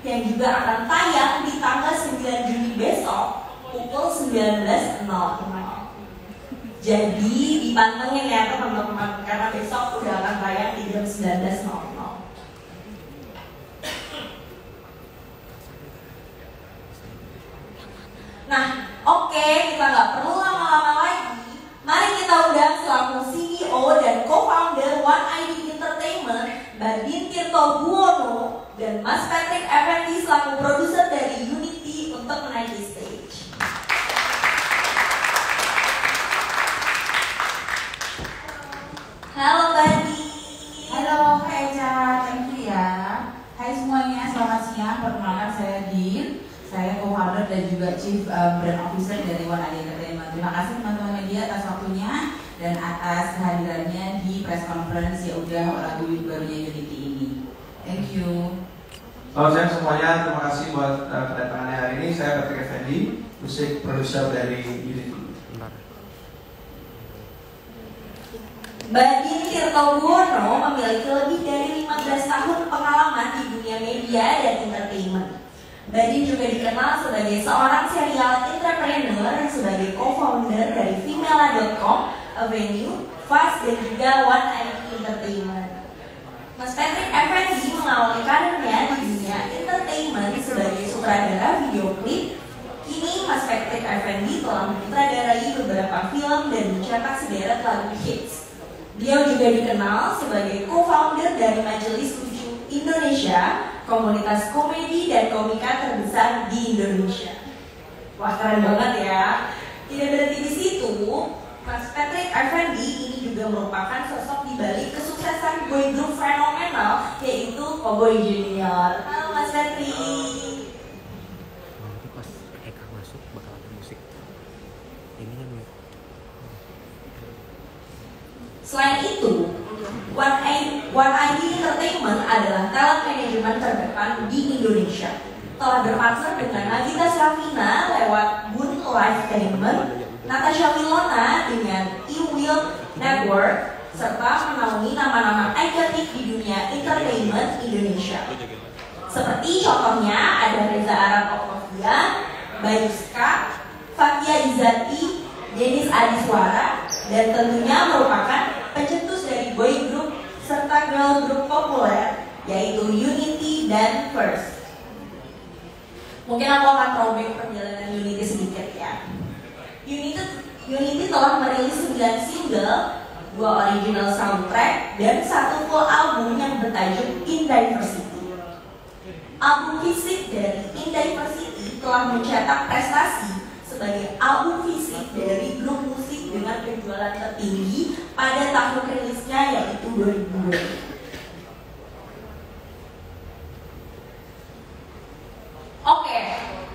yang juga akan tayang di tanggal 9 Juni besok pukul 19.00. Jadi dipantengin ya teman-teman, karena besok udah akan tayang di jam 19.00. Nah, oke, kita nggak perlu lama-lama lagi. Mari kita undang selaku CEO dan co-founder One ID Entertainment, Mbak Din Tirto Buwono dan Mas Patrick Effendi selaku produser dari Unity untuk menaiki stage. Halo Mbak Din. Halo Kak Eca, thank you ya. Hai semuanya, selamat siang. Perkenalkan saya Din. Saya co-founder dan juga Chief Brand Officer dari One ID Entertainment. Terima kasih teman-teman media atas waktunya dan atas kehadirannya di press conference ya udah lagu barunya Unity ini. Thank you. Selamat siang semuanya, terima kasih buat kedatangannya hari ini. Saya Patrick Effendi, musik produser dari Unity. Mbak Din Tirto Buwono memiliki lebih dari 15 tahun pengalaman di dunia media dan entertainment. Mbak Din juga dikenal sebagai seorang serial entrepreneur dan sebagai co-founder dari Femela.com, Avenue, Fast, dan juga One ID Entertainment. Mas Patrick Effendi mengawali karirnya di dunia entertainment sebagai sutradara video klip. Kini Mas Patrick Effendi telah mensutradarai beberapa film dan mencetak sederet lagu hits. Beliau juga dikenal sebagai co-founder dari Majelis Lucu Indonesia, komunitas komedi dan komika terbesar di Indonesia. Wah, keren banget ya. Tidak berhenti di situ, Mas Patrick Effendi ini juga merupakan sosok di balik kesuksesan boy group fenomenal yaitu Cowboy Junior. Halo Mas Patrick. Nanti pas Eka masuk bakal ada musik. Ini kan Selain itu, One ID Entertainment adalah talent management terdepan di Indonesia. Telah berpartner dengan Nagita Slavina lewat Boon Lifetainment, Natasha Wilona dengan E-Will Network, serta menaungi nama-nama ikonik di dunia entertainment Indonesia. Seperti contohnya ada Reza Arab Octavia, Bayuska, Fathia Izzati, Denis Adiswara, dan tentunya merupakan pencetus dari boy group serta girl group populer yaitu Unity dan First. Mungkin aku akan throwback perjalanan Unity sedikit ya. Unity telah merilis 9 single, 2 original soundtrack, dan 1 full album yang bertajuk In Diversity. Album fisik dari In Diversity telah mencetak prestasi sebagai album fisik dari grup musik dengan penjualan tertinggi pada tahun rilisnya yaitu 2020. Oke,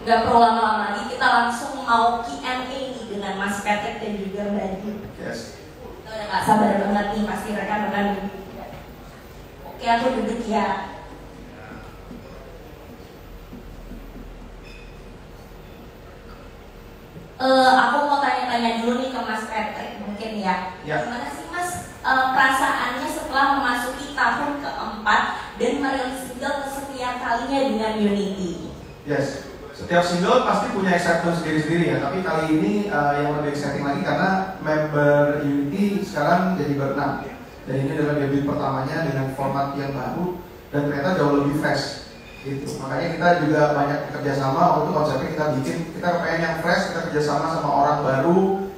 nggak perlu lama-lama lagi, kita langsung mau Q&A nih dengan Mas Patrick dan juga Mbak Din. Yes. Kita udah nggak sabar banget nih, pasti rekan-rekan. Oke, aku duduk ya. Aku mau tanya-tanya dulu nih ke Mas Patrick mungkin ya. Gimana sih Mas perasaannya setelah memasuki tahun keempat dan merilis single kesekian kalinya dengan Unity? Yes. Setiap single pasti punya excitement sendiri-sendiri ya. Tapi kali ini yang lebih exciting lagi karena member Unity sekarang jadi berenam. Dan ini adalah debut pertamanya dengan format yang baru dan ternyata jauh lebih fresh. Gitu. Makanya kita juga banyak kerjasama untuk konsepnya kita pengen yang fresh, kita kerjasama sama orang baru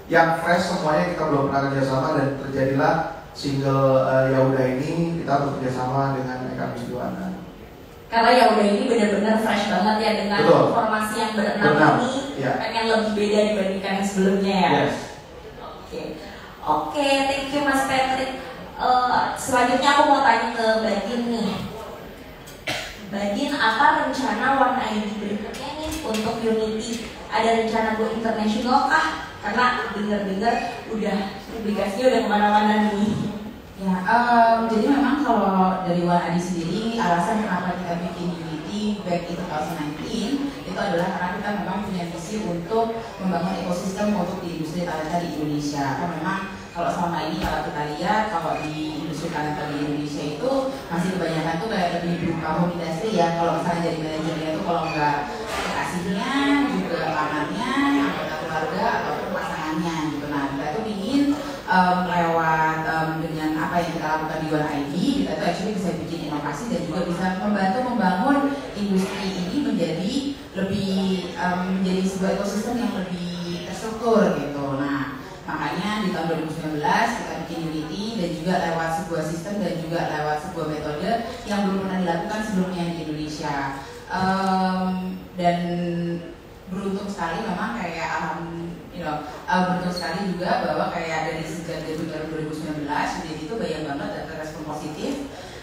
yang fresh, semuanya kita belum pernah kerjasama dan terjadilah single Ya Udah ini kita bekerjasama dengan Eka Misduana. Karena Ya Udah ini benar-benar fresh banget ya dengan formasi yang berenam ini, ya. Pengen lebih beda dibandingkan yang sebelumnya ya. Yes. Oke, thank you Mas Patrick. Selanjutnya aku mau tanya ke Mbak Din nih. Mbak Din, apa rencana One ID berikutnya nih untuk Unity? Ada rencana go internasional kah? Karena dengar-dengar udah publikasinya udah kemana-mana nih. Ya, jadi memang kalau dari One ID sendiri alasan kenapa kita bikin Unity back in 2019 itu adalah karena kita memang punya visi untuk membangun ekosistem untuk di industri talenta di Indonesia. Karena memang kalau selama ini kalau kita lihat kalau di industri talenta di Indonesia itu masih kebanyakan tuh kayak lebih berupa home industry ya. Kalau misalnya jadi manajernya tuh kalau nggak kekasihnya juga pamannya, anggota keluarga ataupun pasangannya gitu. Nah kita tuh ingin lewat dengan apa yang kita lakukan di One ID, kita tuh actually bisa bikin inovasi dan juga bisa membantu membangun industri ini menjadi lebih menjadi sebuah ekosistem yang lebih terstruktur gitu. Nah makanya di tahun 2019 kita bikin Unity dan juga lewat sebuah sistem dan juga lewat sebuah metode yang belum pernah dilakukan sebelumnya di Indonesia. Dan beruntung sekali memang kayak beruntung sekali juga bahwa kayak dari sejak debut tahun 2019 Unity itu banyak banget dapat respon positif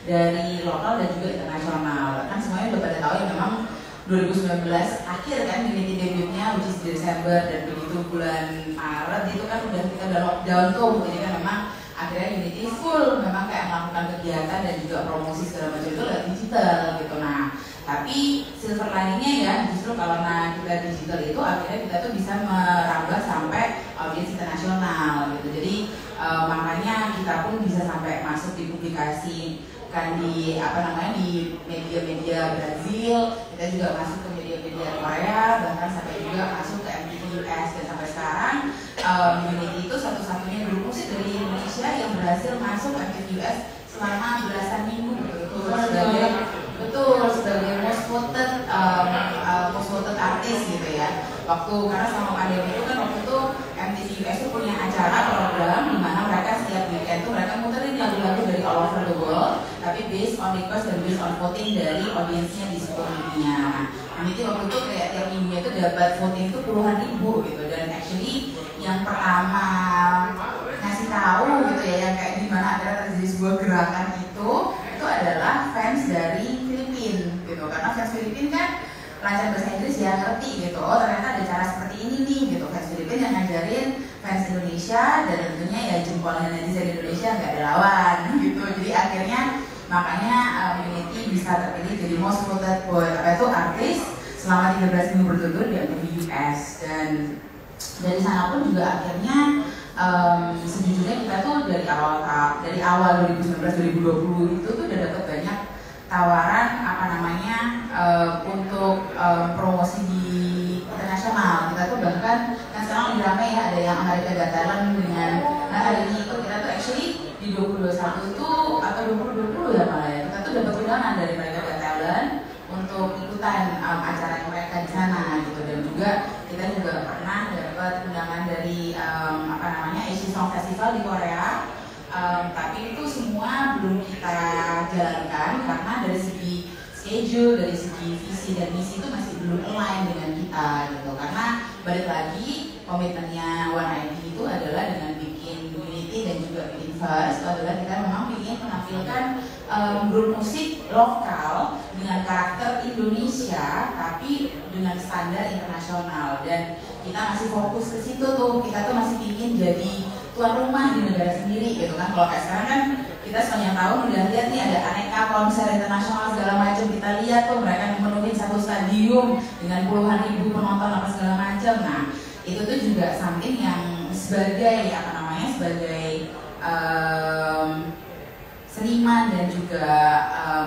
dari lokal dan juga internasional. Kan semuanya udah pada tahu ya memang 2019 akhir kan Unity debutnya which is Desember, dan begitu bulan Maret itu kan kita udah lockdown tuh, jadi kan memang akhirnya Unity full memang kayak melakukan kegiatan dan juga promosi segala macam itu lewat digital gitu. Nah tapi silver liningnya ya justru karena kita digital itu akhirnya kita tuh bisa merambah sampai audiens internasional gitu. Jadi makanya kita pun bisa sampai masuk di publikasi kan di di media-media Brazil, kita juga masuk ke media-media Korea, bahkan sampai juga masuk ke MTV US, dan sampai sekarang Unity itu satu-satunya grup musik dari Indonesia yang berhasil masuk MTV US selama belasan minggu sebagai most voted artis gitu ya. Karena selama pandemi itu kan waktu itu MTV US itu punya acara program di mana mereka setiap weekend tuh mereka muterin lagu-lagu dari all over the world, tapi based on request dan based on voting dari audiensnya di seluruh dunia. Unity waktu itu kayak tiap minggunya itu dapat voting itu puluhan ribu gitu, dan actually yang pertama ngasih tahu gitu ya yang kayak gimana akhirnya terjadi sebuah gerakan itu adalah fans dari Filipina gitu, karena fans Filipina kan lancar bahasa Inggris ya, ngerti gitu, oh ternyata ada cara seperti ini nih gitu. Fans Filipina yang ngajarin fans Indonesia, dan tentunya ya jempolnya netizen Indonesia nggak ada lawan gitu. Jadi akhirnya makanya Unity bisa terpilih jadi most voted artis selama 13 minggu berturut-turut di MTV US, dan dari sana pun juga akhirnya sejujurnya kita tuh dari awal 2019-2020 itu tuh udah dapat banyak tawaran untuk promosi di internasional. Kita tuh bahkan kan sekarang lebih ramai ya, ada yang Amerika Got Talent dengan hari ini itu kita tuh actually di 2021 itu atau 2020 ya malah ya, kita tuh dapat undangan dari Amerika Got Talent untuk ikutan acara mereka di sana gitu. Dan juga kita juga pernah dapat undangan dari Asian Song Festival di Korea, tapi itu semua belum kita jalankan karena dari segi schedule, dari segi visi dan misi itu masih belum align dengan kita gitu. Karena balik lagi komitmennya One ID itu adalah dengan bikin Unity dan juga bikin First, itu adalah kita memang ingin menampilkan grup musik lokal dengan karakter Indonesia tapi dengan standar internasional, dan kita masih fokus ke situ tuh. Kita tuh masih ingin jadi tuan rumah di negara sendiri gitu kan. Kalau kayak sekarang kan kita sepanjang tahun udah lihat nih ada aneka konser internasional segala macam, kita lihat tuh mereka memenuhi satu stadium dengan puluhan ribu penonton apa segala macam. Nah itu tuh juga something yang sebagai sebagai seniman dan juga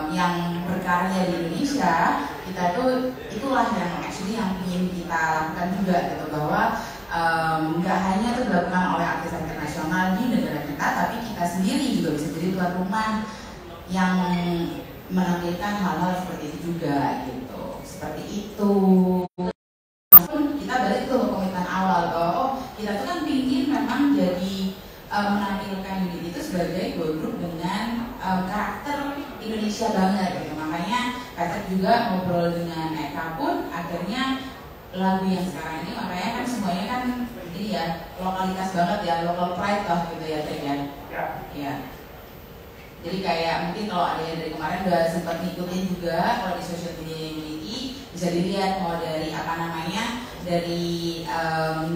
yang berkarya di Indonesia, kita tuh itulah yang actually yang ingin kita lakukan juga gitu, bahwa nggak hanya itu dilakukan oleh artis internasional di negara kita, tapi kita sendiri juga bisa jadi tuan rumah yang menampilkan hal-hal seperti itu juga gitu. Seperti itu. Kita balik ke komitmen awal bahwa kita tuh kan pingin memang jadi menampilkan Unity itu sebagai boy group dengan karakter Indonesia banget gitu. Makanya Patrick juga ngobrol dengan Eka pun akhirnya lagu yang sekarang ini makanya kan semuanya kan ini ya lokalitas banget ya, local pride lah gitu ya Trik ya. Ya. Jadi kayak mungkin kalau ada yang dari kemarin udah sempat ngikutin juga kalau di social media Unity bisa dilihat mau dari dari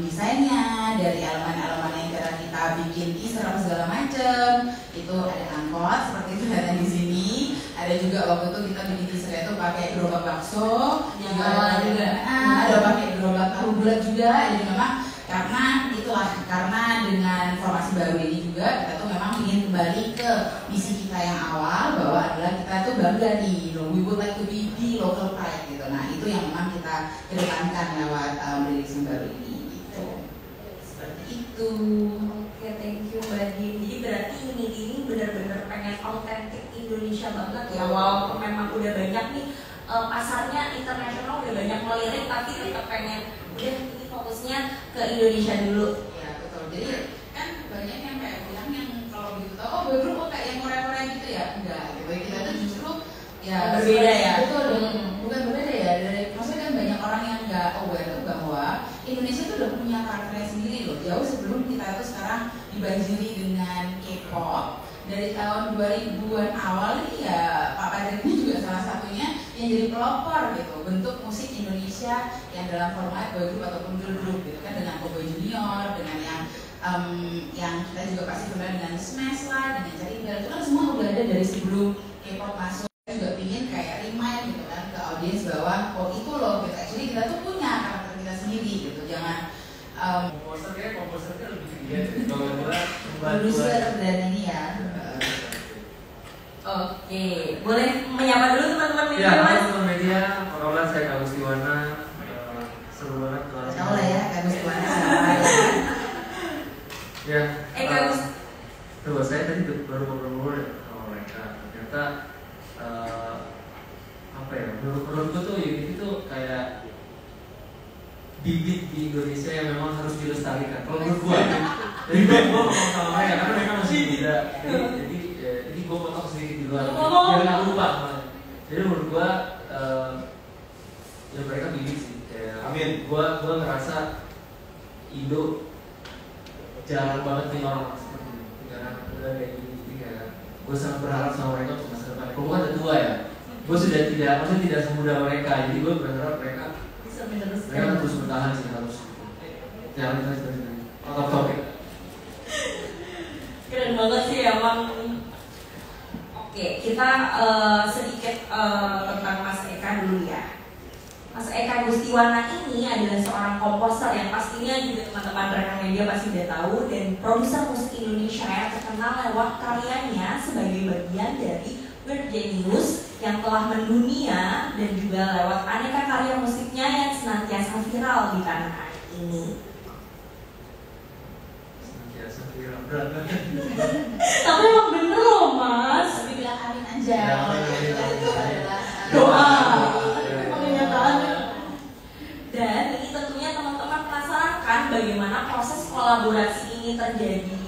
desainnya, dari elemen-elemen yang kita bikin teaser segala macem. Itu ada angkot seperti itu ada di sini. Ada juga waktu itu kita bikin teaser itu pakai gerobak bakso, juga ada pakai gerobak tahu bulat juga. Jadi memang Karena itulah, karena dengan formasi baru ini juga kita tuh memang ingin kembali ke misi kita yang awal, bahwa adalah kita tuh bangga nih, we would like to be the local pride gitu. Nah itu yang memang kita kedepankan lewat release yang baru ini gitu. Seperti itu. Oke, thank you Mbak Din. Jadi berarti ini benar-benar pengen autentik Indonesia banget ya. Walaupun memang udah banyak nih pasarnya internasional, udah banyak melirik, tapi tetap pengen udah ini fokusnya ke Indonesia dulu. Ya betul. Jadi kan banyak yang kayak bilang yang kalau begitu tahu, oh boy group kok kayak yang Korea-Korea gitu ya. Enggak, gitu. Kita tuh justru ya berbeda ya. Betul, bukan berbeda ya. Maksudnya kan banyak orang yang nggak aware tuh bahwa Indonesia tuh udah punya karakternya sendiri loh. Jauh sebelum kita tuh sekarang dibanjiri dengan K-pop. Dari tahun 2000-an awal nih ya Pak Patrick ini juga salah satunya yang jadi pelopor gitu bentuk musik Indonesia yang dalam format boy group ataupun girl group gitu kan, dengan Cowboy Junior, dengan yang kita juga pasti kenal dengan Smash lah, dengan Cerita, itu kan semua udah ada dari sebelum K-pop masuk. Kita juga pingin kayak remind gitu kan ke audiens bahwa oh itu loh gitu, actually kita tuh punya karakter kita sendiri gitu, jangan komposernya lebih gede kalau gue produser dan ini ya. Oke, boleh menyapa dulu teman-teman media, ya, Mas? teman media, perkenalkan saya Kak Gustiwana, seru banget kalau Tahu lah ya, kan Gustiwana. ya. Kak Gus. Tuh, saya tadi baru ngobrol-ngobrol sama mereka. Ternyata apa ya? Menurutku tuh Unity tuh kayak bibit di Indonesia yang memang harus dilestarikan. Kalau menurut gua, jadi gua ngomong sama mereka karena mereka masih muda. Jadi gua potong sedikit di luar biar nggak lupa. Jadi menurut gua ya mereka bibit sih. Kayak Amin. Gua ngerasa Indo jarang banget nih orang seperti ini. Jarang udah kayak gini. Jadi kayak gua sangat berharap sama mereka untuk masa depan. Gua kan udah tua ya. Gua sudah tidak semuda mereka. Jadi gua berharap mereka terus bertahan sih, harus jangan kita out of topic. Keren banget sih emang. Oke, kita sedikit tentang Mas Eka dulu ya. Mas Eka Gustiwana ini adalah seorang komposer yang pastinya juga teman-teman rekan media pasti udah tahu, dan produser musik Indonesia yang terkenal lewat karyanya sebagai bagian dari Weird Genius yang telah mendunia, dan juga lewat aneka karya musiknya yang senantiasa viral di tanah air ini. Senantiasa viral, berat banget. Tapi emang bener loh Mas. Tapi bilang amin aja. Ya, amin. Itu adalah Doa. Ya. Kenyataannya. Dan ini tentunya teman-teman penasaran kan bagaimana proses kolaborasi ini terjadi.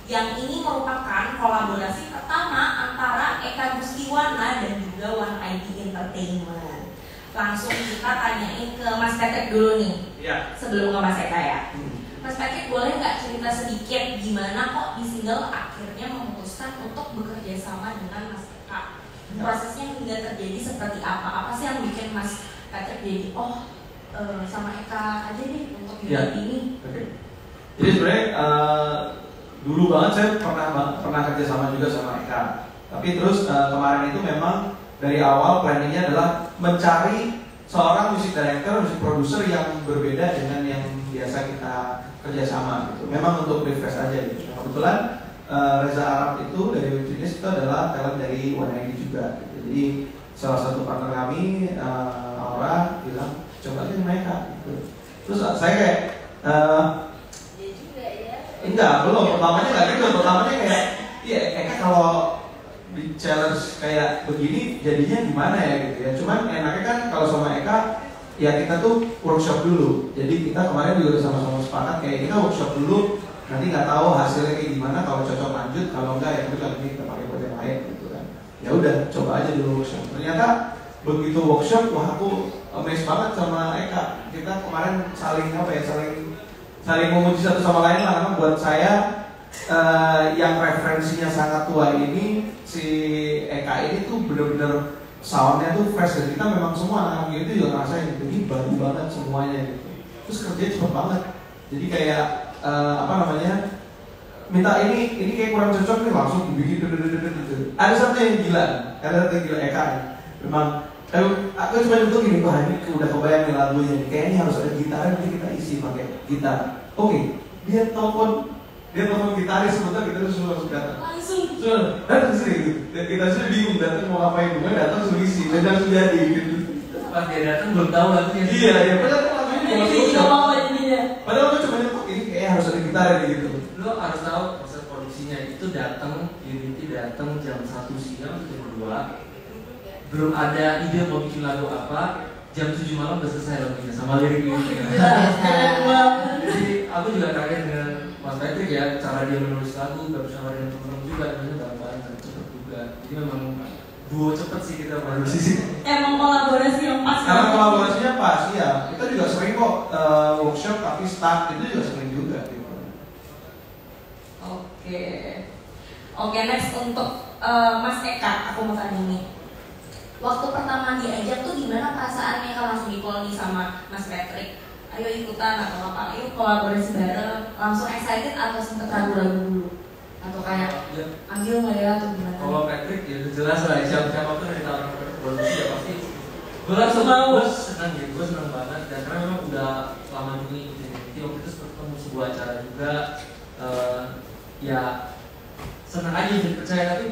Yang ini merupakan kolaborasi pertama antara Eka Gustiwana dan juga One ID Entertainment. Langsung kita tanyain ke Mas Patrick dulu nih. Ya. Sebelum ke Mas Eka ya. Mas Patrick, boleh nggak cerita sedikit gimana kok di single akhirnya memutuskan untuk bekerja sama dengan Mas Eka? Prosesnya hingga terjadi seperti apa? Apa sih yang bikin Mas Patrick jadi sama Eka aja nih untuk Ya. ini? Oke. Jadi sebenarnya dulu banget saya pernah kerja sama juga sama Eka. Tapi terus kemarin itu memang dari awal planningnya adalah mencari seorang music director, music producer yang berbeda dengan yang biasa kita kerjasama gitu. Memang untuk refresh aja gitu. Kebetulan Reza Arab itu dari Weird itu adalah talent dari One ID juga gitu. Jadi salah satu partner kami, Aura, bilang coba aja mereka gitu. Terus saya kayak enggak, belum. Pertamanya nggak gitu. Pertamanya kayak, iya, kayaknya kalau di challenge kayak begini jadinya gimana ya gitu ya. Cuman enaknya kan kalau sama Eka, ya kita tuh workshop dulu. Jadi kita kemarin juga sama-sama sepakat kayak kita workshop dulu. Nanti nggak tahu hasilnya kayak gimana. Kalau cocok lanjut, kalau enggak ya kita ini kita pakai buat yang lain gitu kan. Ya udah, coba aja dulu workshop. Ternyata begitu workshop, wah aku amazed banget sama Eka. Kita kemarin saling memuji satu sama lain lah, karena buat saya yang referensinya sangat tua ini, si Eka ini tuh bener-bener soundnya tuh fresh, dan kita memang semua anak itu juga ngerasain ini baru banget semuanya gitu. Terus kerjanya cepet banget, jadi kayak minta ini kayak kurang cocok nih, langsung dibikin gitu. Ada satu yang gila Eka memang. Aku cuma itu gini, wah ini udah kebayang nih lagunya, kayaknya harus ada gitar, nanti kita isi pakai gitar. Oke, dia telepon gitaris sebentar, kita langsung datang. Langsung. Datang sih gitu. Dan kita sudah bingung datang mau ngapain, pokoknya datang suruh isi dan langsung jadi gitu. Pas dia datang belum tahu lagunya. Iya, padahal kan lagunya cuma Jadi workshop. mau jadinya. Padahal aku cuma nyetok ini kayak harus ada gitar gitu. Lo harus tahu proses produksinya itu datang, Unity datang jam 1 siang atau jam 2. Belum ada ide mau bikin lagu apa, jam 7 malam udah selesai lagunya sama lirik Unity. Jadi aku juga kaget dengan Mas Patrick ya, cara dia menulis lagu, bersama dengan teman-teman juga, namanya bareng-bareng dan cepet juga. Jadi memang duo cepet sih kita produksi sih. Emang kolaborasi yang pas. Karena kolaborasinya pas, ya. Kita juga sering kok workshop tapi start itu juga sering juga. Gitu. Oke, next untuk Mas Eka, aku mau tanya nih. Waktu pertama diajak tuh gimana perasaannya kalau langsung di-call nih sama Mas Patrick? Ayo ikutan atau apa? Ayo kolaborasi bareng. Langsung excited atau sempet ragu-ragu dulu? Atau kayak ambil nggak ya atau gimana? Kalau Patrick ya jelas lah, siapapun yang ditawarin produksi ya pasti. Gue langsung senang ya, gue senang banget dan karena memang udah lama juga ngikutin ini. Waktu itu sempat ketemu sebuah acara juga, ya senang aja jadi percaya, tapi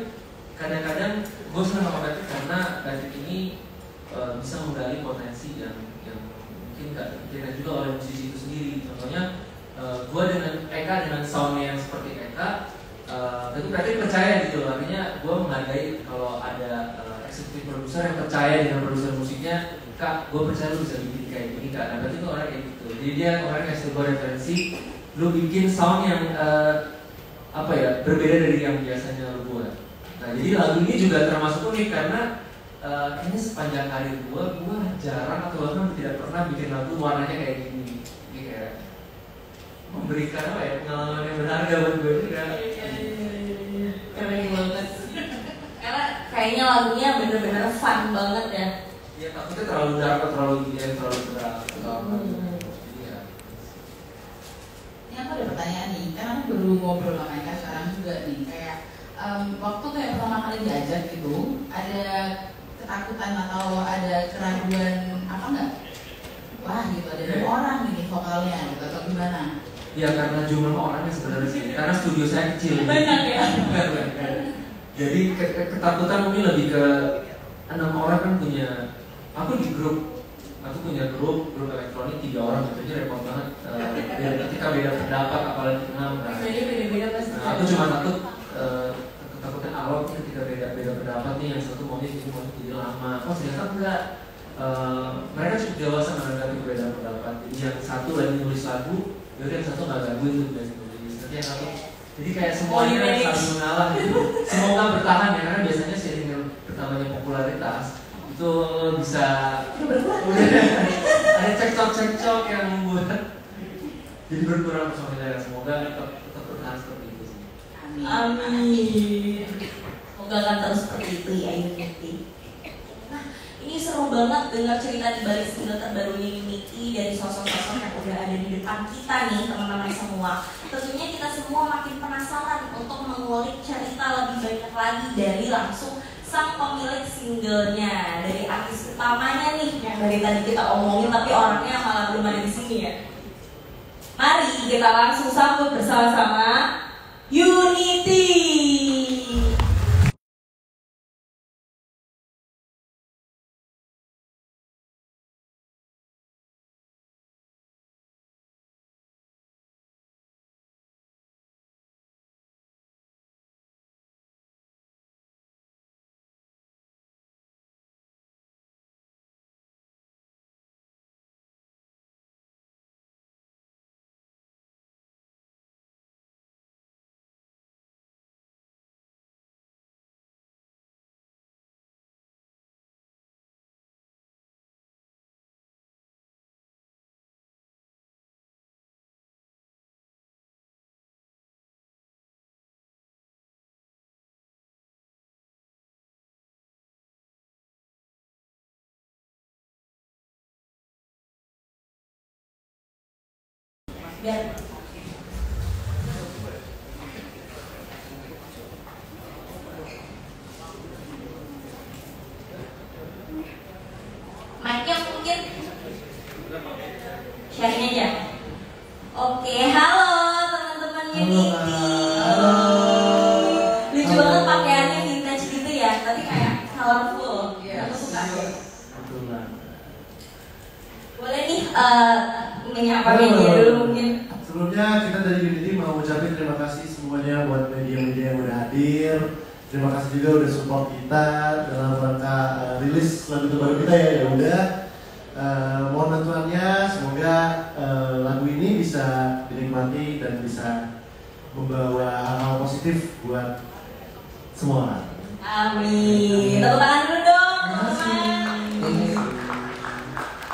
kadang-kadang gue senang sama Patrick karena Patrick ini bisa menggali potensi yang mungkin nggak terpikirkan juga oleh musisi itu sendiri. Contohnya gue dengan Eka dengan soundnya yang seperti Eka, tapi Patrick percaya gitu, artinya gue menghargai kalau ada eksekutif produser yang percaya dengan produser musiknya. Kak, gue percaya lu bisa bikin kayak gini Kak. Nah berarti itu orang kayak gitu, jadi dia orang yang gue referensi, lu bikin sound yang berbeda dari yang biasanya lu buat. Nah jadi lagu ini juga termasuk unik karena kayaknya sepanjang karir gue jarang atau bahkan tidak pernah bikin lagu warnanya kayak gini. Jadi kayak memberikan pengalaman yang berharga buat gue juga. Keren banget. Karena kayaknya lagunya bener-bener fun banget ya. Ya takutnya terlalu dark atau terlalu terlalu berat. Ini aku ada pertanyaan nih, karena aku baru ngobrol sama Eka sekarang juga nih, kayak waktu kayak pertama kali diajak gitu, ada ketakutan atau ada keraguan apa enggak? Wah gitu, ada 2 orang nih vokalnya gitu, atau gimana? Ya karena jumlah orangnya sebenarnya sih, karena studio saya kecil. Banyak ya? Bukan. Jadi ketakutan mungkin lebih ke 6 orang kan punya, aku punya grup elektronik 3 orang, tentunya repot banget. Ketika beda pendapat apalagi 6. Beda-beda pasti. Nah, aku cuma takut ketakutan awal ketika beda pendapat nih, yang satu maunya jadi lama. Oh ternyata enggak. Mereka cukup dewasa menanggapi perbedaan pendapat. Jadi yang satu lagi nulis lagu, jadi yang satu nggak gangguin tuh biasanya. Tapi yang satu, jadi kayak semuanya saling mengalah gitu. Semoga bertahan ya, karena biasanya seiring dengan bertambahnya popularitas itu bisa ada cekcok yang membuat jadi berkurang personilnya. Semoga tetap bertahan seperti itu sih. Amin. Semoga akan terus seperti itu ya Unity. Nah, ini seru banget dengar cerita di balik single terbarunya Unity dari sosok-sosok yang udah ada di depan kita nih teman-teman semua. Tentunya kita semua makin penasaran untuk mengulik cerita lebih banyak lagi dari langsung sang pemilik singlenya, dari artis utamanya nih yang dari tadi kita omongin tapi orangnya malah belum ada di sini ya. Mari kita langsung sambut bersama-sama Unity. Biar mic-nya mungkin sharing aja. Oke, Boleh nih menyapa media dulu mungkin. Sebelumnya kita dari Unity mau ucapin terima kasih semuanya buat media-media yang udah hadir. Terima kasih juga udah support kita dalam rangka rilis lagu terbaru kita ya. Ya udah, mohon bantuannya. Semoga lagu ini bisa dinikmati dan bisa membawa hal-hal positif buat semua orang. Amin. Tepuk tangan dulu dong, teman-teman.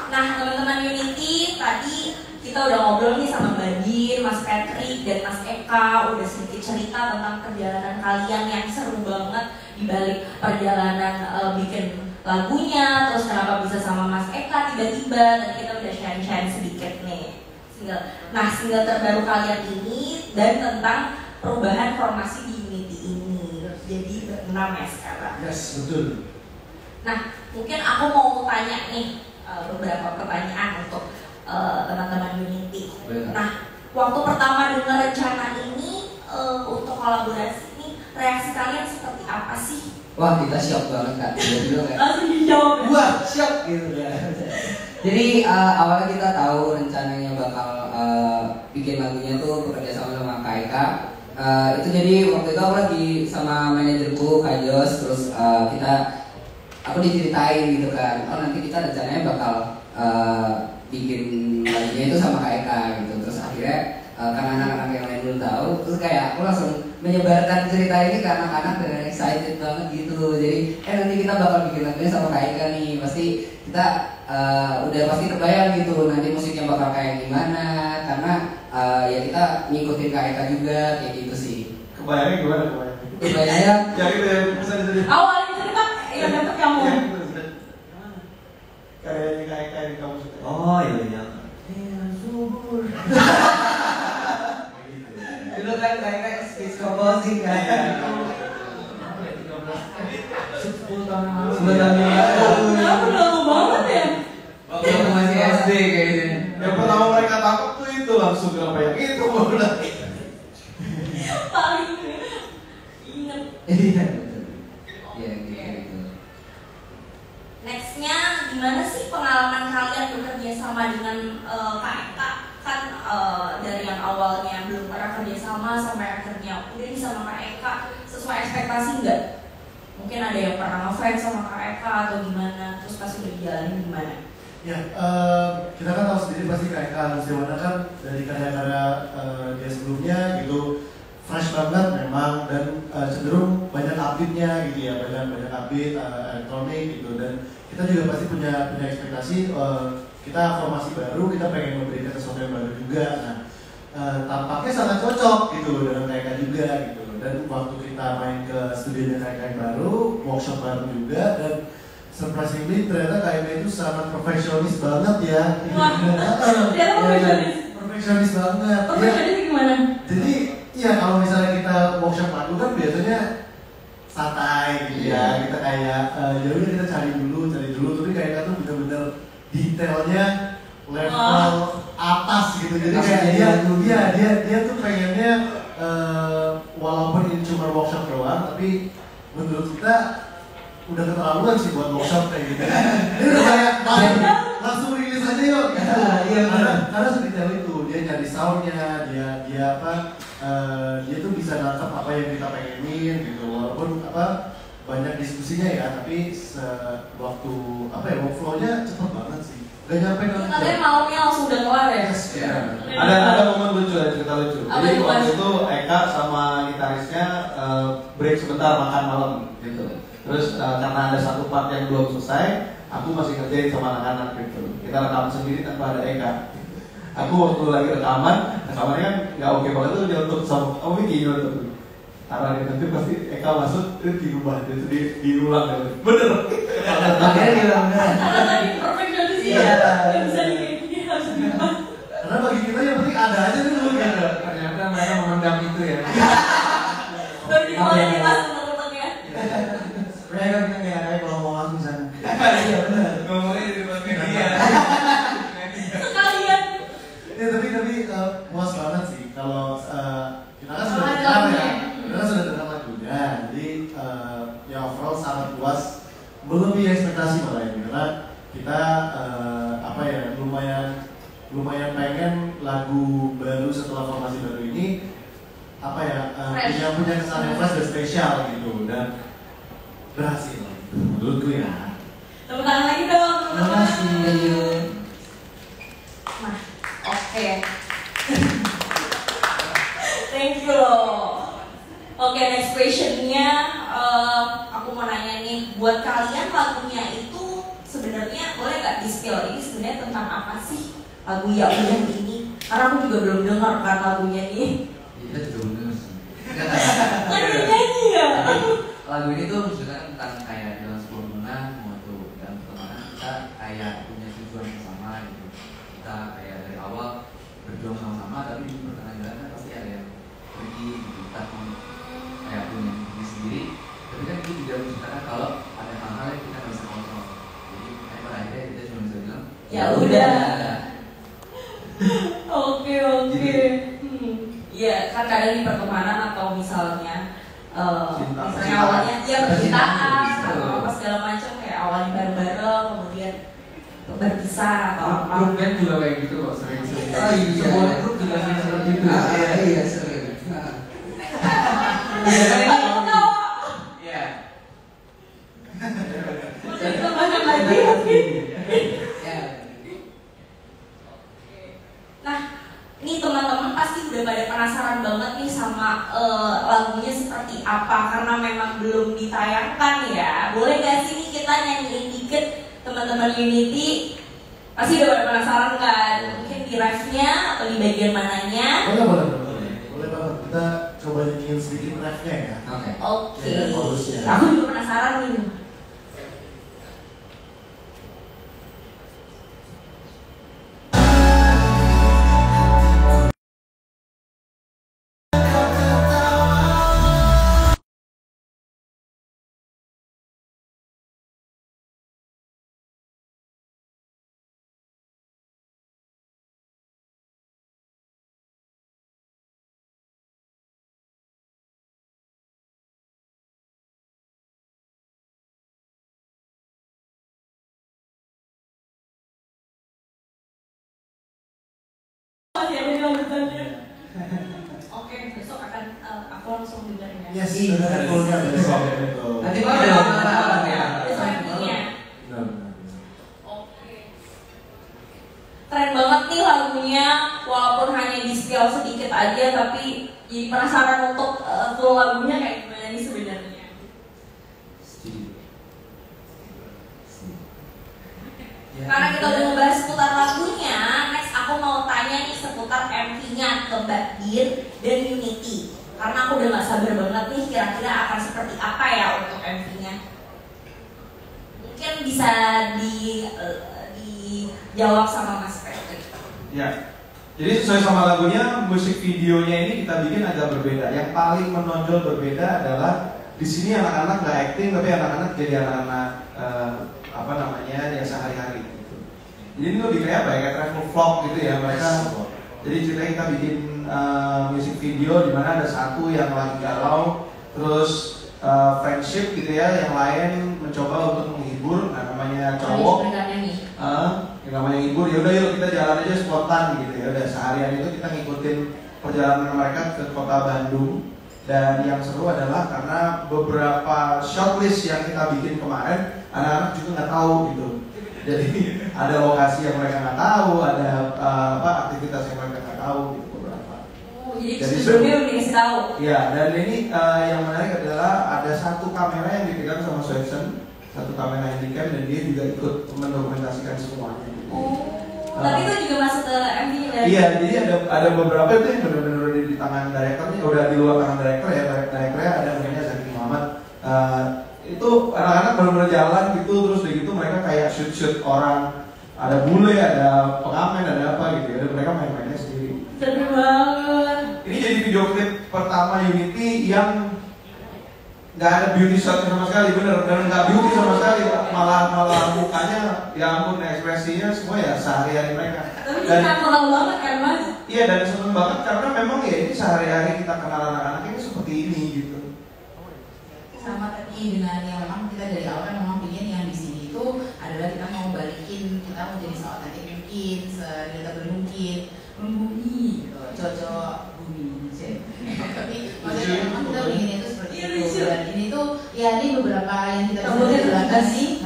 Nah, teman-teman Unity, tadi kita udah ngobrol nih sama Mbak Din, Mas Patrick, dan Mas Eka. Udah sedikit cerita tentang perjalanan kalian yang seru banget dibalik perjalanan bikin lagunya. Terus kenapa bisa sama Mas Eka tiba-tiba, dan kita udah sharing-sharing sedikit nih. Single terbaru kalian ini dan tentang perubahan formasi di Unity ini. Jadi berenam ya sekarang. Yes, betul. Nah, mungkin aku mau tanya nih beberapa pertanyaan untuk teman-teman Unity. Nah, waktu pertama dengar rencana ini untuk kolaborasi ini, reaksi kalian seperti apa sih? Wah, kita shock banget Kak. Langsung dijawab. Wah, shock gitu kan. Jadi awalnya kita tahu rencananya bakal bikin lagunya tuh bekerja sama Kak Eka. Itu jadi waktu itu aku lagi sama manajerku Kak Jos, terus aku diceritain gitu kan, oh nanti kita rencananya bakal bikin lagunya itu sama Kak Eka gitu. Terus akhirnya karena anak-anak yang lain belum tahu, terus kayak aku langsung menyebarkan cerita ini ke anak-anak dengan excited banget gitu. Jadi nanti kita bakal bikin lagunya sama Kak Eka nih, pasti kita udah pasti kebayang gitu nanti musiknya bakal kayak gimana, karena ya kita ngikutin Kak Eka juga kayak gitu sih. Kebayangnya gimana Kebayangnya ya gitu ya, bisa jadi Awalnya cerita yang dapet kamu. karyanya kayak kamu suka. Oh iya. subur. Dulu kan Kak Eka speech composing kan. 10 tahun lalu. Kenapa lama banget ya? Waktu aku masih SD kayaknya. Yang pertama mereka tangkap tuh itu langsung kenapa yang itu udah. Paling inget. Iya betul. Iya gitu. Nextnya gimana sih pengalaman kalian bekerja sama dengan Kak Eka? Kan dari yang awalnya belum pernah kerja sama sampai akhirnya udah nih sama Kak Eka, sesuai ekspektasi nggak? Mungkin ada yang pernah ngefans sama Kak Eka atau gimana, terus pas udah dijalanin gimana? Ya, kita kan tahu sendiri pasti Kak Eka Nusdiwana kan dari karya-karya dia sebelumnya gitu fresh banget memang, dan cenderung banyak update-nya gitu ya, banyak update elektronik gitu, dan kita juga pasti punya ekspektasi kita formasi baru, kita pengen memberikan sesuatu yang baru juga. Nah, tampaknya sangat cocok gitu dengan Kak Eka juga gitu, dan waktu kita main ke studionya Kak Eka yang baru, workshop baru juga, dan surprisingly ternyata Kak Eka itu sangat perfeksionis banget ya. Wah, dia perfeksionis. Perfeksionis banget. Perfeksionis gimana? Jadi ya kalau misalnya kita workshop lagu kan biasanya santai gitu ya, kita kayak ya udah kita cari dulu, tapi Kak Eka tuh bener-bener detailnya level atas gitu. Jadi kayak dia tuh pengennya walaupun ini cuma workshop doang, tapi menurut kita udah keterlaluan sih buat workshop kayak gitu. Dia udah kayak langsung rilis aja yuk. Iya, karena sedetail itu dia nyari soundnya, dia apa? Dia tuh bisa nangkep apa yang kita pengenin gitu. Walaupun banyak diskusinya ya, tapi waktu workflow-nya cepet banget sih. Gak nyampe kan? Katanya malamnya langsung udah kelar ya? Yes, ya. Ada momen lucu, ada cerita lucu. Apa Jadi itu, waktu Mas? itu Eka sama gitarisnya break sebentar makan malam gitu. Terus karena ada satu part yang belum selesai, aku masih ngerjain sama anak-anak gitu. Kita rekaman sendiri tanpa ada Eka. Aku waktu lagi rekamannya kan nggak oke banget tuh dia untuk sama kamu gini tuh. Karena nanti pasti Eka masuk itu dirubah, itu diulang gitu. Bener. Makanya bilang bener. Karena tadi perfeksionis ya, nggak bisa kayak gini harus diubah. Karena bagi kita yang penting ada aja dulu gitu. Ternyata mereka memendam itu ya. Baru dimulai nih langsung temen ya. Mereka bilang kayak kalau mau langsung sana. Iya benar. Ngomongnya di depan media. Sekalian. Ya tapi puas banget sih kalau kita kan sudah Ada dengar ya, lagunya. kita kan sudah dengar lagunya, jadi ya overall sangat puas, melebihi ekspektasi malah ini, karena kita lumayan pengen lagu baru setelah formasi baru ini apa ya punya kesan yang fresh dan spesial gitu, dan berhasil menurutku ya. Tepuk tangan lagi dong. Terima kasih. Nah, oke. Thank you loh. Oke, next questionnya aku mau nanya nih, buat kalian lagunya itu sebenarnya boleh nggak di-spill ini sebenarnya tentang apa sih lagu Ya Udah ini? Karena aku juga belum dengar kan lagunya nih. Kita juga belum dengar sih. Kan udah nyanyi ya. Lagu ini tuh menceritakan tentang kayak dalam sebuah hubungan, waktu dalam pertemanan kita kayak punya tujuan bersama gitu. Kita kayak dari awal berjuang sama-sama, tapi di pertengahan jalan kan pasti ada yang pergi gitu. Kita pun kayak punya diri sendiri, tapi kan itu juga menceritakan kalau ada hal-hal yang kita nggak bisa kontrol. Jadi kayak pada akhirnya kita cuma bisa bilang Ya udah. Oke. Iya, kan kadang di pertemanan atau misalnya misalnya awalnya ya percintaan atau apa segala macam, kayak awalnya bareng-bareng kemudian berpisah atau apa. Grup band juga kayak gitu kok, sering-sering. Oh iya. Semua grup juga sering seperti itu. Iya sering. Aku tahu. Iya. Mau cerita banyak lagi mungkin. Ya. Nah, ini teman-teman pasti udah pada penasaran banget nih sama lagunya seperti apa, karena memang belum ditayangkan ya. Boleh gak sih nih kita nyanyiin dikit teman-teman Unity? Pasti udah pada penasaran kan? Mungkin di ref-nya atau di bagian mananya? Boleh banget, kita coba nyanyiin sedikit ref-nya ya. Oke. Oke. Ya, bagusnya. Aku juga penasaran nih. Oke, besok akan aku langsung dengerin ya. Yes, fullnya besok. Nanti mau ada apa ya? Besok MV-nya. Benar. Oke. Keren banget nih lagunya, walaupun hanya di spill sedikit aja, tapi jadi penasaran untuk full lagunya kayak gimana nih sebenarnya. Karena kita udah ngebahas seputar lagunya, next aku mau tanya nih seputar MV-nya ke Mbak Dir dan Unity. Karena aku udah gak sabar banget nih kira-kira akan seperti apa ya untuk MV-nya. Mungkin bisa dijawab sama Mas Patrick. Ya, jadi sesuai sama lagunya, musik videonya ini kita bikin agak berbeda. Yang paling menonjol berbeda adalah di sini anak-anak nggak acting, tapi anak-anak jadi anak-anak apa namanya ya sehari-hari gitu. Jadi ini lebih kayak apa ya, kayak travel vlog gitu ya mereka. Jadi ceritanya kita bikin musik video di mana ada satu yang lagi galau, terus friendship gitu ya, yang lain mencoba untuk menghibur. Nah namanya cowok, yang namanya hibur, yaudah yuk kita jalan aja spontan gitu ya. Udah seharian itu kita ngikutin perjalanan mereka ke kota Bandung. Dan yang seru adalah karena beberapa shortlist yang kita bikin kemarin anak-anak juga nggak tahu gitu. Jadi ada lokasi yang mereka nggak tahu, ada aktivitas yang mereka nggak tahu gitu beberapa. Oh, jadi sebelumnya udah dikasih tahu. Iya, dan ini yang menarik adalah ada satu kamera yang dipegang sama Swepson, satu kamera handicam, dan dia juga ikut mendokumentasikan semuanya. Oh, tapi itu juga masuk ke MV-nya ya? Iya, jadi ada beberapa itu yang benar-benar di tangan direkturnya, udah di luar tangan direktur ya. Direkturnya ada namanya Zaki Muhammad. Itu anak-anak benar-benar jalan gitu, terus dari gitu mereka kayak shoot orang, ada bule, ada pengamen, ada apa gitu ya. Dan mereka main-mainnya sendiri. Seru banget. Ini jadi video klip pertama Unity yang nggak ada beauty shot sama sekali, bener, dan nggak beauty sama sekali, malah mukanya, ya ampun, ekspresinya semua ya sehari-hari mereka. Tapi ini natural banget kan Mas? Iya, dan seneng banget karena memang ya ini sehari-hari kita kenal anak-anak ini seperti ini gitu. Sama tadi dengan yang memang kita dari awal kan memang ingin yang di sini itu adalah kita mau balikin, kita mau jadi seorang authentic Yuki mungkin, serelatable mungkin, membumi cocok bumi. Tapi maksudnya memang kita ingin itu seperti itu. Dan ini tuh ya ini beberapa yang kita bisa jelaskan sih.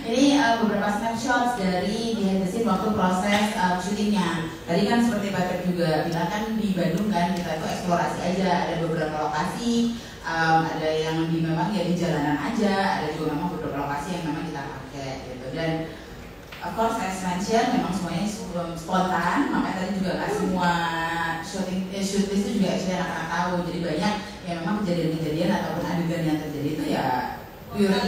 Ini beberapa snapshot dari behind the scene waktu proses syutingnya. Tadi kan seperti Patrick juga bilang kan di Bandung kan kita tuh eksplorasi aja, ada beberapa lokasi, ada yang memang ya di jalanan aja, ada juga memang beberapa lokasi yang memang kita pakai gitu. Dan of course as mentioned memang semuanya spontan, makanya tadi juga nggak semua shoot list itu juga actually anak-anak tahu. Jadi banyak yang memang kejadian-kejadian ataupun adegan yang terjadi itu ya keren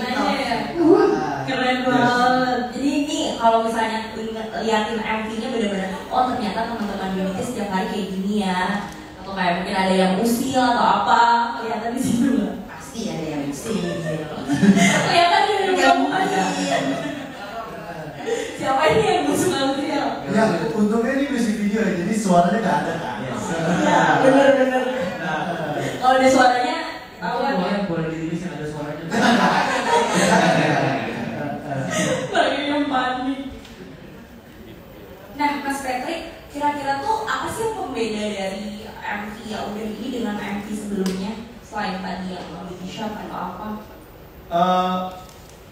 banget. Jadi ini kalau misalnya liatin MV-nya bener-bener, oh ternyata teman-teman Unity setiap hari kayak gini ya, atau kayak mungkin ada yang usil atau apa, kelihatan di situ nggak? pasti ada yang usil. Kelihatan di dalam siapa ini yang suka usil? Ya, untungnya ini musik video ya, jadi suaranya nggak ada kan? Iya, bener-bener. Kalau ada suaranya, tahu kan? Boleh ditulis yang ada suaranya. Bagi yang panik. Nah, Mas Patrick, kira-kira tuh apa sih yang pembeda dari MV yang udah ini dengan MV sebelumnya? Selain tadi yang lebih shot atau apa?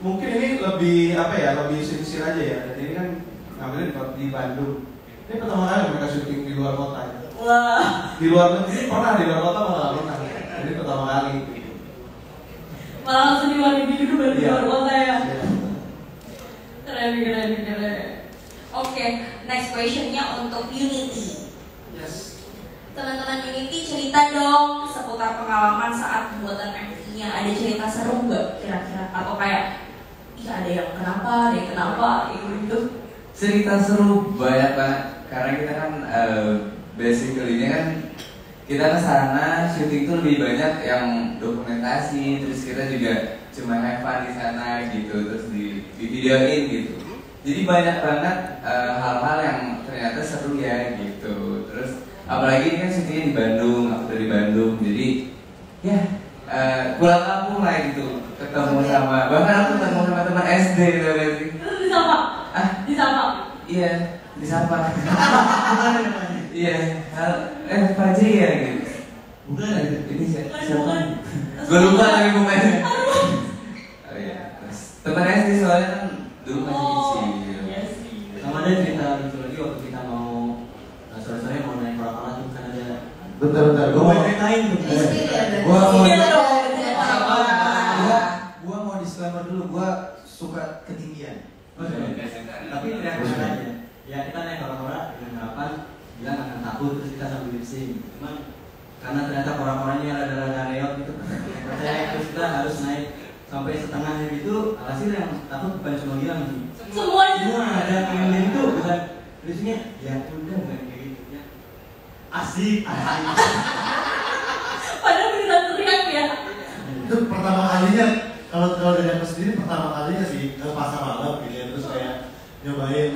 Mungkin ini lebih apa ya, lebih sincere aja ya. Jadi ini kan ngambilnya di Bandung. Ini pertama kali mereka syuting di luar kota ya. Wah. Di luar negeri pernah, di luar kota malah pernah. Jadi pertama kali. Malah langsung di luar negeri dulu baru di luar kota ya. Iya. Keren. Oke, next questionnya untuk Unity. Yes. Teman-teman Unity cerita dong seputar pengalaman saat pembuatan MV-nya. Ada cerita seru nggak kira-kira? Atau kayak, ada yang kenapa, gitu. Cerita seru banyak banget. Karena kita kan basically-nya kan kita kesana syuting tuh lebih banyak yang dokumentasi, terus kita juga cuma have fun di sana gitu, terus di videoin gitu. Jadi banyak banget hal-hal yang ternyata seru ya gitu. Terus apalagi ini kan syutingnya di Bandung, aku dari Bandung, jadi ya pulang kampung lah gitu, ketemu sama, bahkan aku ketemu sama teman SD gitu berarti. Terus disapa? Disapa? Iya, disapa. Iya, Fajri ya gitu. Bukan Ini siapa? Gue lupa lagi pemainnya. Oh iya, teman SD soalnya kan dulu masih kecil. Sama ada cerita lucu lagi waktu kita mau sore-sore mau naik Korakala tuh kan ada. Bentar, gue mau ceritain tuh. Gua mau disclaimer dulu, gua suka ketinggian. Tapi teriak aja. Ya kita naik Korakala dengan harapan bilang akan takut, terus kita sambil lip sync. Cuman karena ternyata Korak-Koranya rada-rada reot gitu. Percaya terus kita harus naik sampai setengahnya gitu. Alhasil yang takut bukan cuma Gilang sih. Semuanya. Semua ada yang itu bukan lucunya. Ya udah bukan kayak gitu ya. Asik. Padahal beneran teriak ya. Itu pertama kalinya, kalau dari aku sendiri pertama kalinya sih ke pasar malam gitu ya, terus kayak nyobain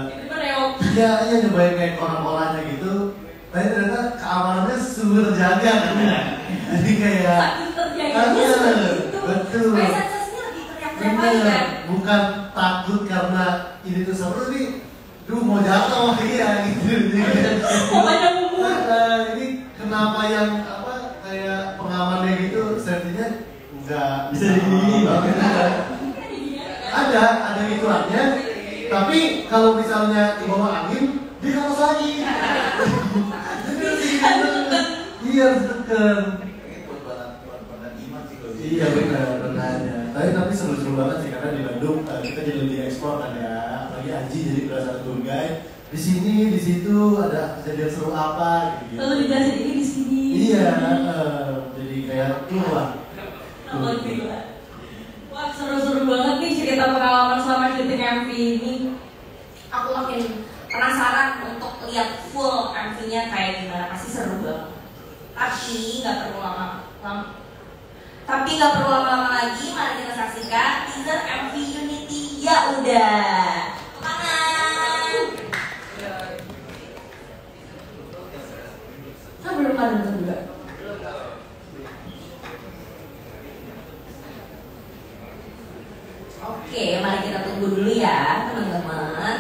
Itu kan reok. iya nyobain kayak koran-korannya gitu. Tapi ternyata keamanannya super terjaga kan ya. Jadi kayak Saking terjaganya seperti itu. betul. Supaya sensasinya lebih teriak-teriak lagi kan. Bukan takut karena ini tuh seru nih, duh mau jatuh iya gitu. Pokoknya umur. Ini kenapa yang apa kayak pengamannya gitu safety-nya nggak bisa digini. Ada ituannya. Tapi kalau misalnya di bawah angin, dia harus lagi. Iya harus tekan. Iya benar. Tapi seru-seru banget sih karena di Bandung kita jadi lebih ekspor kan ya. Lagi Anji jadi berasa tour guide. Di sini, di situ ada kejadian seru apa gitu. Lalu dijelasin ini di sini. Iya, jadi kayak tour lah. Oh, gila. Wah, seru-seru banget nih cerita pengalaman selama syuting MV ini. Aku makin penasaran untuk lihat full MV-nya kayak gimana, pasti seru banget. Tapi nggak perlu lama-lama lagi, mari kita saksikan teaser MV Unity. Ya udah, tangan. Kan belum ada nonton juga. Oke, mari kita tunggu dulu ya teman-teman.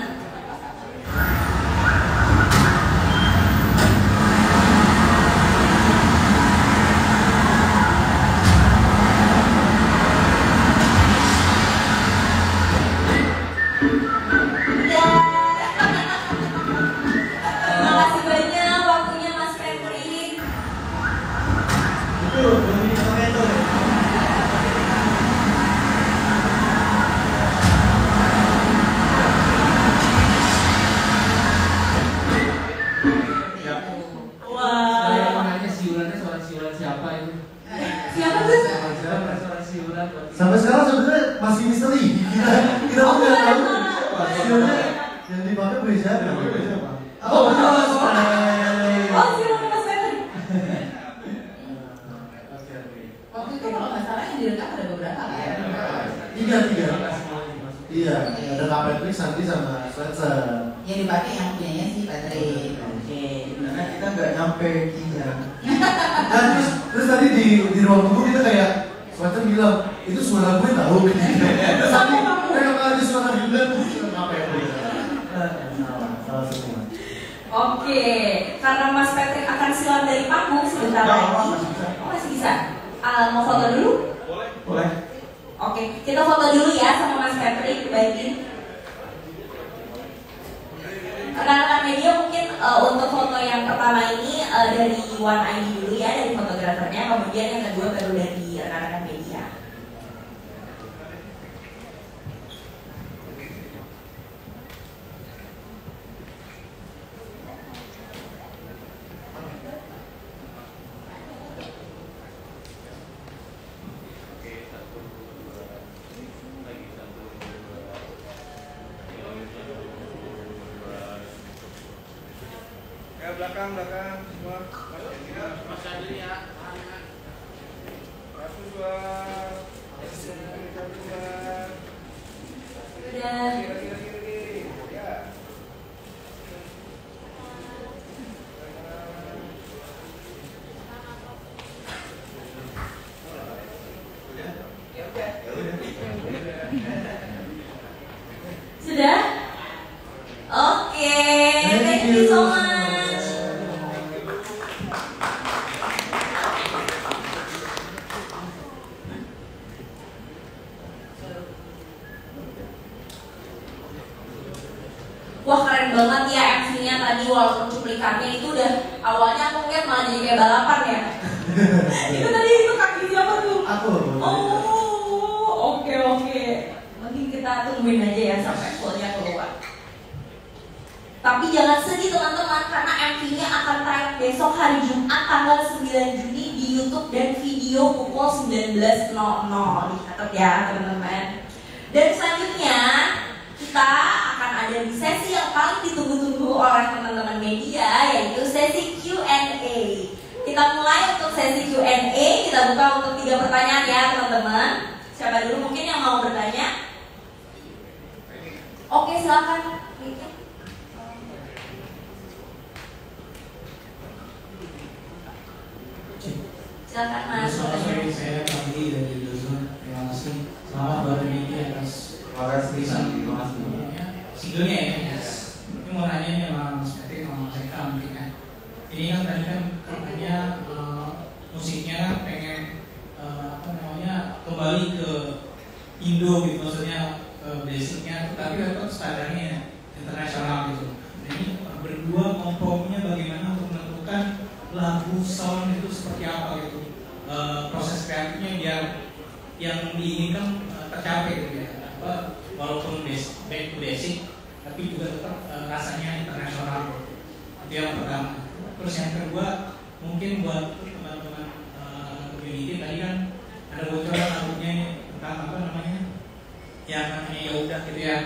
Yang dipakai beli siapa? Yang dipakai beli siapa? Oh, Mas Pei. Oh, silakan Mas Patrick. Waktu itu kalau nggak salah yang direkam ada beberapa kan? Tiga. Iya, ada Kak Patrick, Santi sama Spencer. Yang dipakai yang punyanya si Patrick. Oke. Karena kita nggak nyampe kinya. Nah, terus tadi di ruang tunggu kita kayak Spencer bilang itu suara gue tahu. Terus tadi kayak ada suara gila tuh Kak Patrick. Salah semua. Oke, karena Mas Patrick akan silang dari panggung sebentar lagi. Oh, masih bisa. Mau foto dulu? Boleh. Oke, kita foto dulu ya sama Mas Patrick. Baikin. Rekan-rekan media mungkin untuk foto yang pertama ini dari One ID dulu ya, dari fotografernya. Kemudian yang kedua baru dari rekan-rekan media. Belakang semua. Mas Adri ya. Satu dua. Sudah. Ya. Sudah? Oke, thank you so much. Wah, keren banget ya MC-nya tadi, walaupun cuplikannya itu udah awalnya aku ngeliat malah jadi kayak balapan ya. Itu tadi itu kaki siapa tuh? Aku. Oh, oke. Mungkin kita tungguin aja ya sampai fullnya keluar. Tapi jangan sedih teman-teman, karena MV-nya akan tayang besok hari Jumat tanggal 9 Juni di YouTube dan video pukul 19.00. Dicatat ya teman-teman. Dan selanjutnya kita akan ada di sesi yang paling ditunggu-tunggu oleh teman-teman media, yaitu sesi Q&A. Kita mulai untuk sesi Q&A, kita buka untuk 3 pertanyaan ya teman-teman. Siapa dulu mungkin yang mau bertanya? Oke, silakan. Silakan Mas. Selamat sore, saya Pandi dari Dozon. Terima kasih. Selamat buat ini atas singlenya ya. Ini mau nanya nih sama Mas Patrick sama Mas Eka mungkin kan. Ini kan tadi kan katanya musiknya pengen kembali ke Indo gitu, maksudnya basicnya, tapi tetap standarnya internasional gitu. Jadi berdua komprominya bagaimana untuk menentukan lagu sound itu seperti apa gitu, proses kreatifnya biar yang diinginkan tercapai gitu ya. Walaupun back to basic, tapi juga tetap rasanya internasional. Itu yang pertama. Terus yang kedua, mungkin buat teman-teman community tadi kan ada bocoran lagunya tentang apa namanya, yang namanya ya udah gitu ya.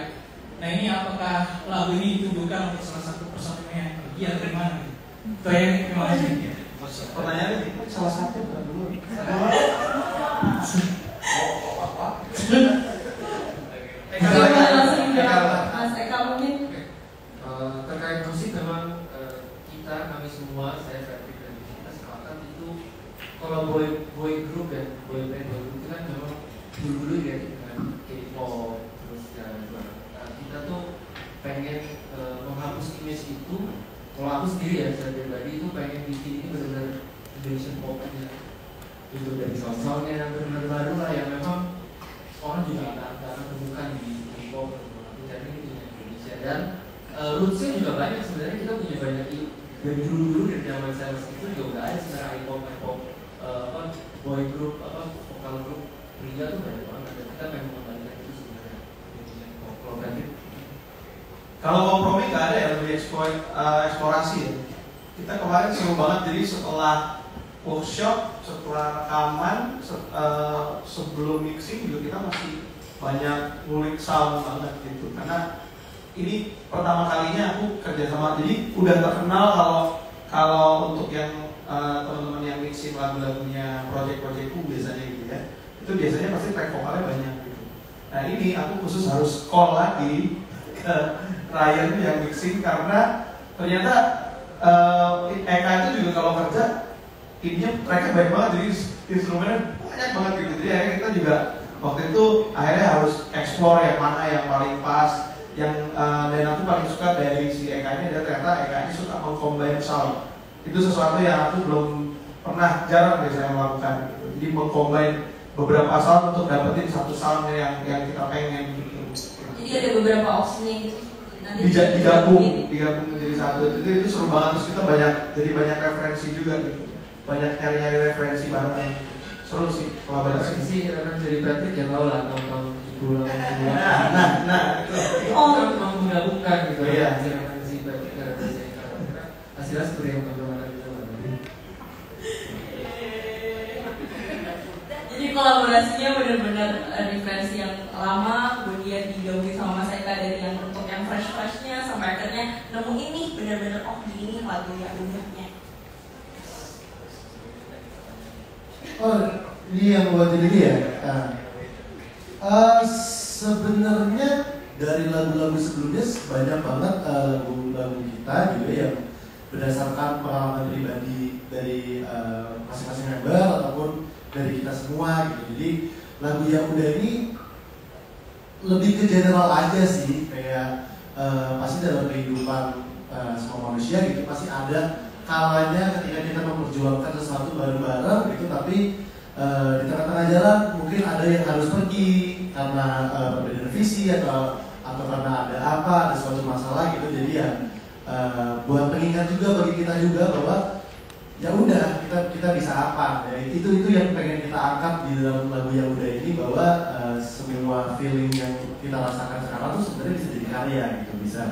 Nah ini apakah lagu ini ditujukan untuk salah satu personilnya yang pergi atau gimana? Itu ya, terima kasih. Pertanyaannya salah satu bukan dulu. Mas Eka mungkin. Terkait musik memang kami semua, saya Patrick dan kita sepakat itu kalau boy group dan boy band itu kan memang dulu ya dengan K-pop terus dan kita tuh pengen menghapus image itu. Kalau aku sendiri ya, saya pribadi itu pengen bikin ini benar-benar Indonesian pop aja. Itu dari sound-soundnya yang benar-benar baru lah, yang memang orang juga akan temukan di K-pop dan ini di Indonesia. Dan rootsnya juga banyak sebenarnya, kita punya banyak dari dulu dari zaman saya itu juga udah ada sebenarnya K-pop boy group vokal group pria tuh banyak banget. Dan kita pengen mengembalikan itu sebenarnya Indonesian pop. Kalau berarti kalau kompromi nggak ada ya, lebih eksplorasi ya. Kita kemarin seru banget, jadi setelah workshop, setelah rekaman, sebelum mixing juga kita masih banyak ngulik sound banget gitu. Karena ini pertama kalinya aku kerja sama, jadi udah terkenal kalau untuk yang teman-teman yang mixing lagu-lagunya project-projectku biasanya gitu ya, itu biasanya pasti track vokalnya banyak gitu. Nah ini aku khusus harus call lagi ke Ryan yang mixing karena ternyata Eka itu juga kalau kerja ininya tracknya banyak banget, jadi instrumennya banyak banget gitu. Jadi akhirnya kita juga waktu itu akhirnya harus explore yang mana yang paling pas, yang dan aku paling suka dari si Eka ini adalah ternyata Eka ini suka mengcombine sound. Itu sesuatu yang aku belum pernah, jarang biasanya melakukan gitu. Jadi mengcombine beberapa sound untuk dapetin satu sound yang kita pengen gitu. Jadi ada beberapa opsinya gitu. Nanti digabung menjadi satu. Itu seru banget, terus kita jadi banyak referensi juga gitu. Banyak nyari referensi bareng. Seru sih kolaborasi. Sih akan jadi Patrick ya, tau lah tahun-tahun 70-an. Nah itu. Oh, memang menggabungkan gitu. Iya. Si Patrick karena hasilnya seperti yang teman-teman tadi. Jadi kolaborasinya benar-benar referensi yang lama, kemudian digabungin sama Mas Eka dari yang untuk yang fresh-freshnya sampai akhirnya nemu ini benar-benar ini lagu yang udahnya. Oh, ini yang buat ini ya. Sebenarnya dari lagu-lagu sebelumnya banyak banget lagu-lagu kita juga yang berdasarkan pengalaman pribadi dari masing-masing member ataupun dari kita semua gitu. Jadi lagu yang udah ini lebih ke general aja sih, kayak pasti dalam kehidupan semua manusia gitu pasti ada kalanya ketika kita memperjuangkan sesuatu bareng-bareng gitu, tapi di tengah-tengah jalan mungkin ada yang harus pergi karena perbedaan visi atau karena ada suatu masalah gitu. Jadi ya buat pengingat juga bagi kita juga bahwa ya udah kita bisa apa ya, itu yang pengen kita angkat di dalam lagu yang udah ini, bahwa semua feeling yang kita rasakan sekarang tuh sebenarnya bisa jadi karya gitu, bisa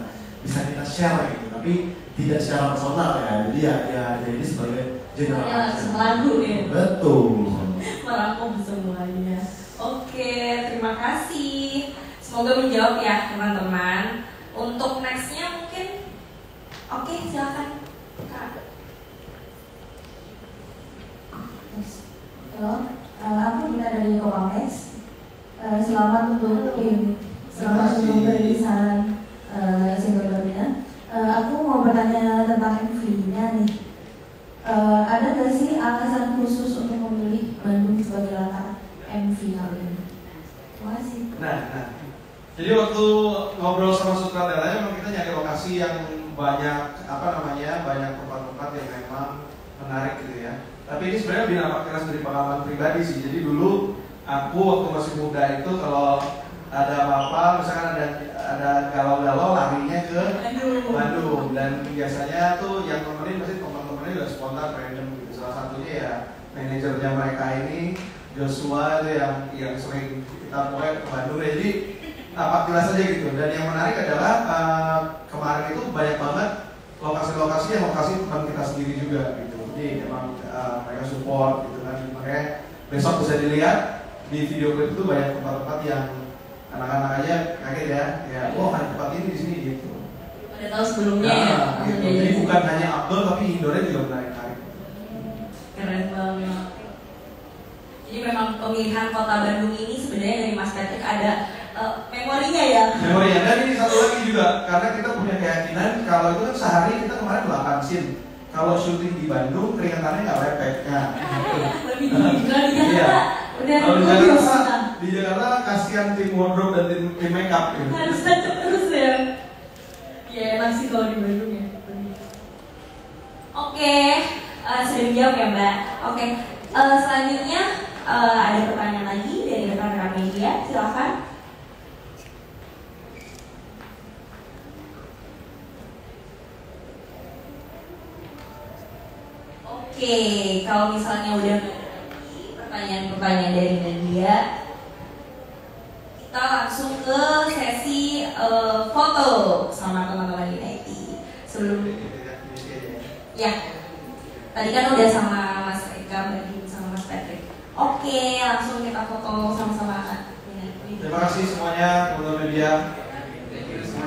kita share gitu, tapi tidak secara personal ya. Jadi ya ini sebagai general lagu ya. Betul. Merangkum semuanya. Oke, terima kasih. Semoga menjawab ya teman-teman. Untuk nextnya mungkin, oke silakan Kak. Halo, aku Dina dari Kopamnex. Selamat untuk tim, selamat untuk perilisan single barunya. Aku mau bertanya tentang MV-nya nih. Ada nggak sih alasan khusus untuk memilih Bandung sebagai latar MV kali ini? Terima kasih. Nah, jadi waktu ngobrol sama sutradaranya memang kita nyari lokasi yang banyak banyak tempat-tempat yang memang menarik gitu ya. Tapi ini sebenarnya berdampak keras dari pengalaman pribadi sih. Jadi dulu aku waktu masih muda itu kalau ada apa-apa, misalkan ada galau-galau larinya ke Bandung, dan biasanya tuh yang nemenin pasti teman-temannya juga spontan random gitu. Salah satunya ya manajernya mereka ini Joshua itu yang sering kita mulai ke Bandung. Jadi nampak jelas aja gitu. Dan yang menarik adalah kemarin itu banyak banget lokasi-lokasi yang lokasi teman kita sendiri juga gitu. Jadi emang mereka support gitu kan. Makanya besok bisa dilihat di video klip itu banyak tempat-tempat yang anak-anak aja kaget ya wah ada tempat ini di sini gitu. Udah tahu sebelumnya ya. Gitu. Jadi bukan hanya Abdul tapi indoornya juga menarik-narik. Keren banget. Jadi memang pemilihan kota Bandung ini sebenarnya dari Mas Patrick ada memorinya ya. Memorinya, dan ini satu lagi juga karena kita punya keyakinan kalau itu kan sehari kita kemarin 8 scene. Kalau syuting di Bandung keringatannya nggak lepek. Lebih dingin kali ya. Iya. Udah di Jakarta kasihan tim wardrobe dan tim makeup gitu. Harus tancap terus ya. Ya enak sih kalau di Bandung ya. Oke, sudah dijawab ya Mbak. Oke, selanjutnya ada pertanyaan lagi dari rekan-rekan media, silakan. Oke, kalau misalnya udah pertanyaan-pertanyaan dari media, kita langsung ke sesi foto sama teman-teman United. Sebelum ya, tadi kan udah sama Mas Eka, sama Mas Patrick. Oke, langsung kita foto sama-sama. Terima kasih semuanya teman-teman media.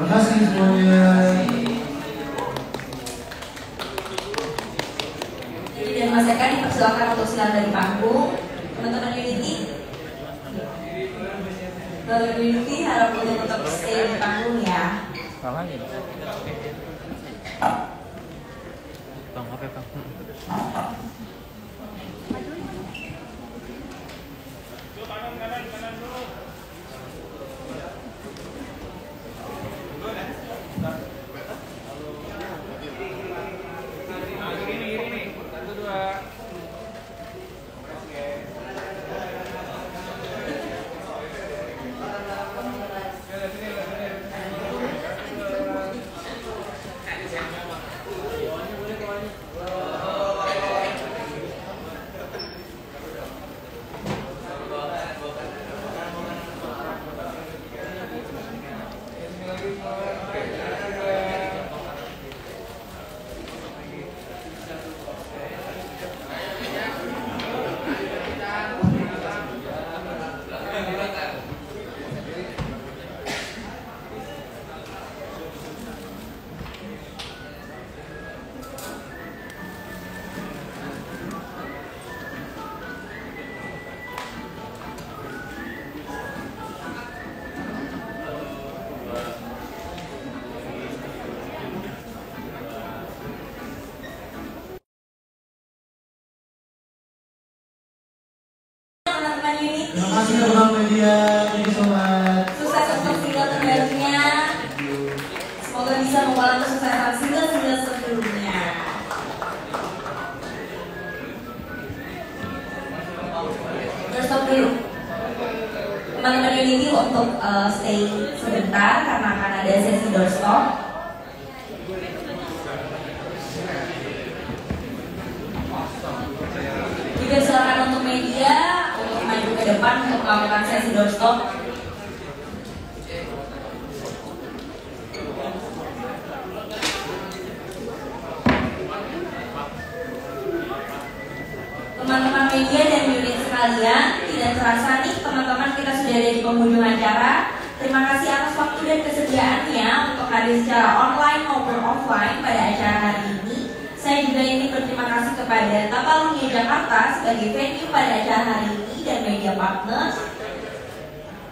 Terima kasih semuanya. Dan Mas Eka dipersilakan untuk silang dari panggung. Teman-teman Unity, teman-teman Unity harap untuk tetap stay di panggung ya. Salah ya. Bang, apa bang? Teman-teman Unity, Terima kasih teman media, thank you so much. sukses untuk single terbarunya. Semoga bisa mengulang kesuksesan single-single sebelumnya. Stop dulu. Teman-teman Unity untuk stay sebentar karena akan ada sesi doorstop. Juga silakan untuk media untuk maju ke depan untuk melakukan sesi doorstop. Teman-teman media dan unit sekalian, tidak terasa nih teman-teman kita sudah ada di penghujung acara. Terima kasih atas waktu dan kesediaannya untuk hadir secara online maupun offline pada acara hari ini. Saya juga ingin berterima kasih kepada Tapalunia Jakarta sebagai venue pada acara hari ini dan media partner.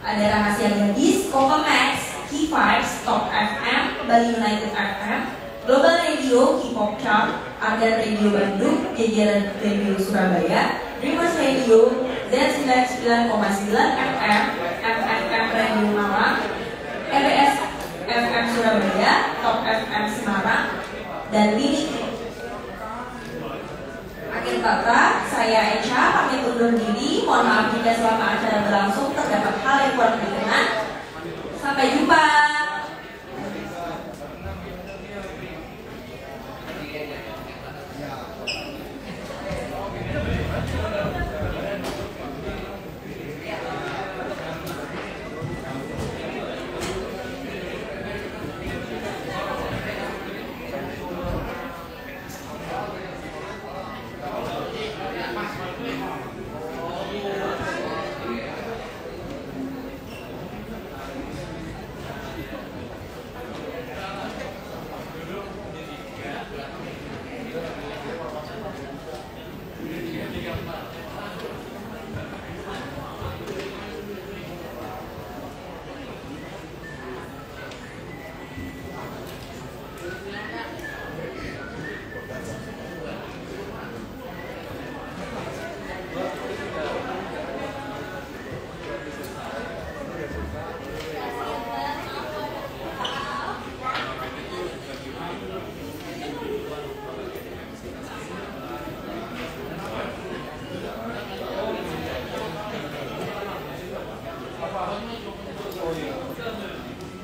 Ada Rahasia Gadis, Coco Max, Key Vibes, Top FM, Bali United FM, Global Radio, K-pop Chart, Ardan Radio Bandung, Jajaran Radio Surabaya, Dreamers Radio, Z99,9 FM, MFM Radio Malang, RBS FM Surabaya, Top FM Semarang, dan Lini. Akhir kata, saya Echa pamit undur diri. Mohon maaf jika selama acara berlangsung terdapat hal yang kurang berkenan. Sampai jumpa.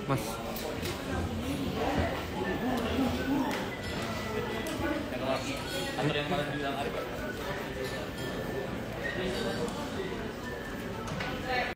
Mas. Yang kemarin bilang Arif.